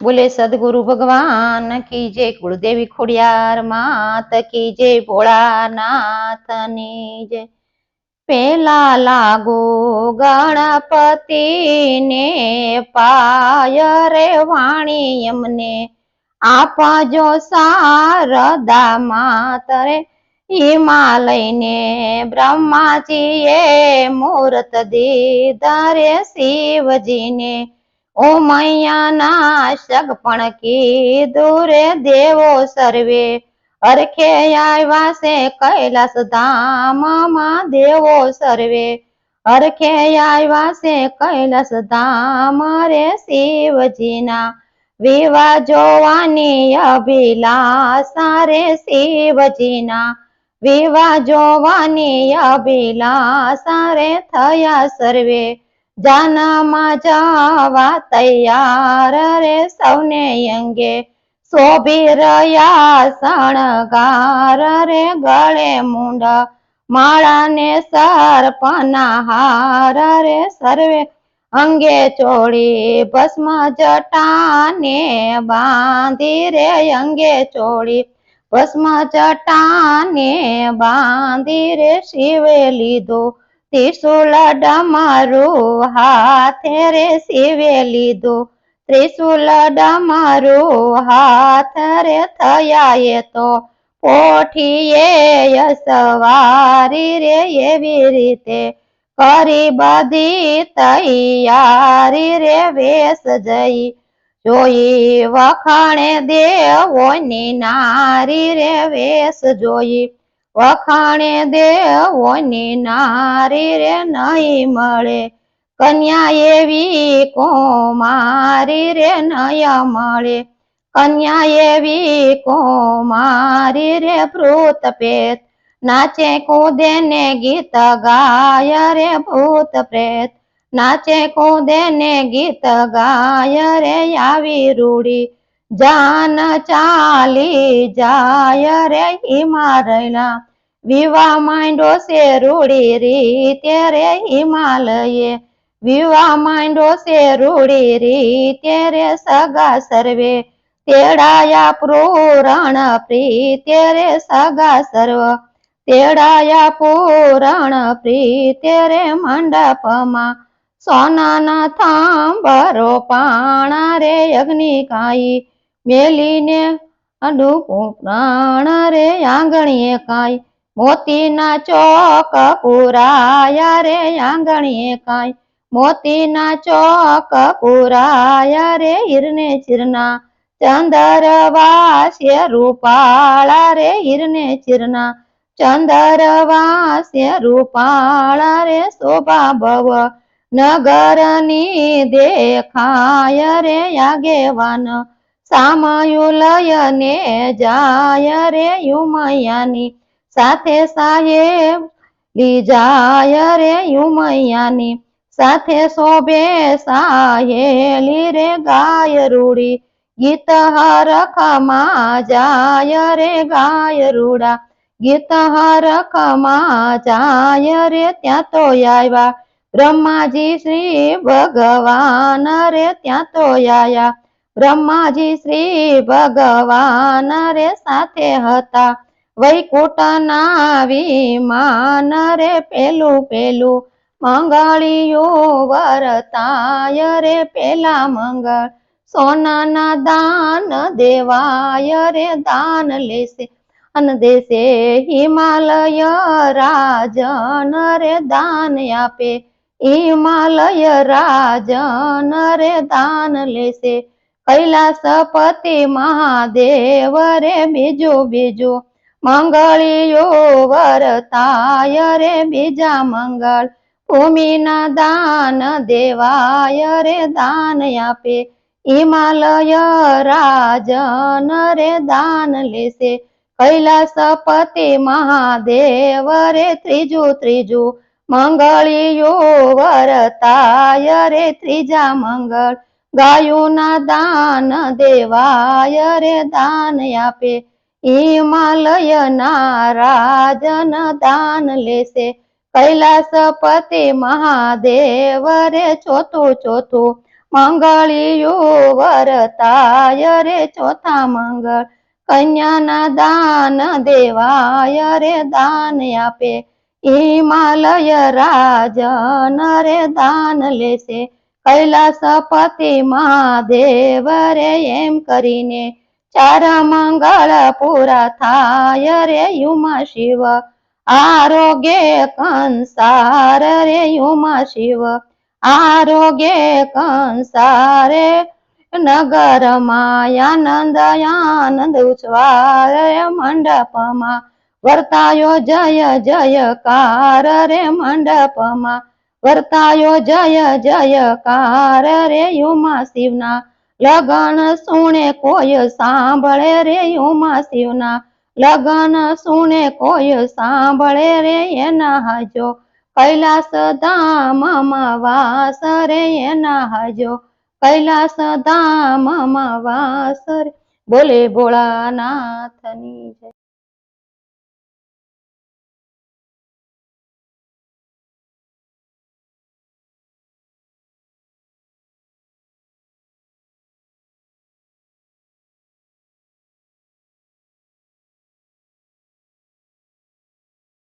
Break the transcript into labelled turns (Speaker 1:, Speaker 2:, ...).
Speaker 1: बोले सदगुरु भगवान की जय, कुलदेवी खोडियार मात की जय, भोळानाथ ની જય। પેલા લાગો ગણપતિ ને પાય રે વાણી એમને આપજો શારદા માત રે। હિમાલય ને બ્રહ્માજીએ મૂર્ત દીધા રે શિવજી ને। ઓ મૈયા સગપણ કીધું રે દેવો સર્વે હરખે આવ્યા છે કૈલાસ ધામમાં દેવો સર્વે હરખે આવ્યા છે કૈલાસ ધામ રે। શિવજીના વિવાહ જોવાની અભિલાષા રે શિવજીના વિવાહ જોવાની અભિલાષા રે થયા સર્વે જાનમાં જવા તૈયાર રે સૌને અંગે શોભી રહ્યા શણગાર રે ગળે મૂંડ માળા ને સર્પના હાર રે સર્વે અંગે ચોળી ભસ્મ જટાને બાંધી રે અંગે ચોળી ભસ્મ જટાને બાંધી રે શિવે લીધો ત્રિશુલ ડમરું હાથે રે શિવે લીધો ત્રિશુલ ડમરું હાથ રે થયા એ તો પોઠીએ સવારી રે એવી રીતે કરી બધી તૈયારી રે વેશ જઈ જોઈ વખાણે દેવોની નારી રે વેશ જોઈ વખાણે દેવોની નારી રે નહીં મળે કન્યા એવી કુમારી રે નય મળે કન્યા એવી કુમારી રે ભૂત પ્રેત નાચે કૂદે ને ગીત ગાય રે ભૂત પ્રેત નાચે કૂદે ને ગીત ગાય રે આવી રૂડી જાન ચાલી જાય રે હિમાલયના વિવાહ માંડો છે રૂડી રીતે રે હિમાલયે વિવાહ માંડો છે રૂડી રીતે રે સગા સર્વે તેડાયા પૂરણ પ્રીતે રે સગા સર્વ તેડાયા પૂરણ પ્રીતે રે મંડપમાં સોનાના થાંભરો પાણા રે અગ્નિકાઈ મેલીને અડુકું પ્રાણ રે આંગણીએ કાઈ મોતીના ચોક પુરાયા રે આંગણીએ કાઈ મોતીના ચોક પુરાયા રે હિરને ચિરના ચંદર વાસ્ય રૂપાળા રે હિરને ચિરના ચંદર વાસ્ય રૂપાળા રે શોભા ભવ નગરની દેખાય રે આગેવાન સામયું લયને જાય રે યુમૈયાની સાથે સાહેબ લીજાય રે યુમૈયાની સાથે શોભે સાહેલી રે ગાય રૂડી ગીત હરખમાં જાય રે ગાય રૂડા ગીત હરખમાં જાય રે ત્યાં તો આવ્યા બ્રહ્માજી શ્રી ભગવાન રે ત્યાં તો આયા બ્રહ્માજી શ્રી ભગવાન રે સાથે હતા વૈકુંઠના વિમાન રે પેલું પેલું મંગળિયું વરતાય રે પેલા મંગળ સોનાના દાન દેવાય રે દાન લેશે અન દેશે હિમાલય રાજન રે દાન આપે હિમાલય રાજન રે દાન લેશે કૈલાસપતિ મહાદેવ રે બીજું બીજું મંગળિયું વરતાય રે બીજા મંગળ ભૂમિના દાન દેવાય રે દાન આપે હિમાલય રાજન રે દાન લેશે કૈલાસપતિ મહાદેવ રે ત્રીજું ત્રીજું મંગળિયું વરતાય રે ત્રીજા મંગળ ગાયુના દાન દેવાય રે દાન આપે હિમાલયના રાજન દાન લેશે કૈલાસપતિ મહાદેવ રે ચોથું ચોથું મંગળિયું વરતાય રે ચોથા મંગળ કન્યાના દાન દેવાય રે દાન આપે હિમાલય રાજન રે દાન લેશે કૈલાસપતિ મહાદેવ રે એમ કરીને ચાર મંગળ પૂરા થાય રે યુમા શિવ આરોગ્ય કંસાર રે યુમા શિવ આરોગ્ય કંસારે નગરમાં આનંદ ઉચ્છવાય મંડપમાં વર્તાયો જય જયકાર રે મંડપમાં વર્તાયો જય જયકાર રે યુમા શિવના લગન સુણે કોઈ સાંભળે રે યુમા શિવના લગન સુણે કોઈ સાંભળે રે એના હાજો કૈલાસ ધામમાં વાસ રે એના હાજો કૈલાસ ધામમાં વાસ રે બોલે ભોળાનાથની જય।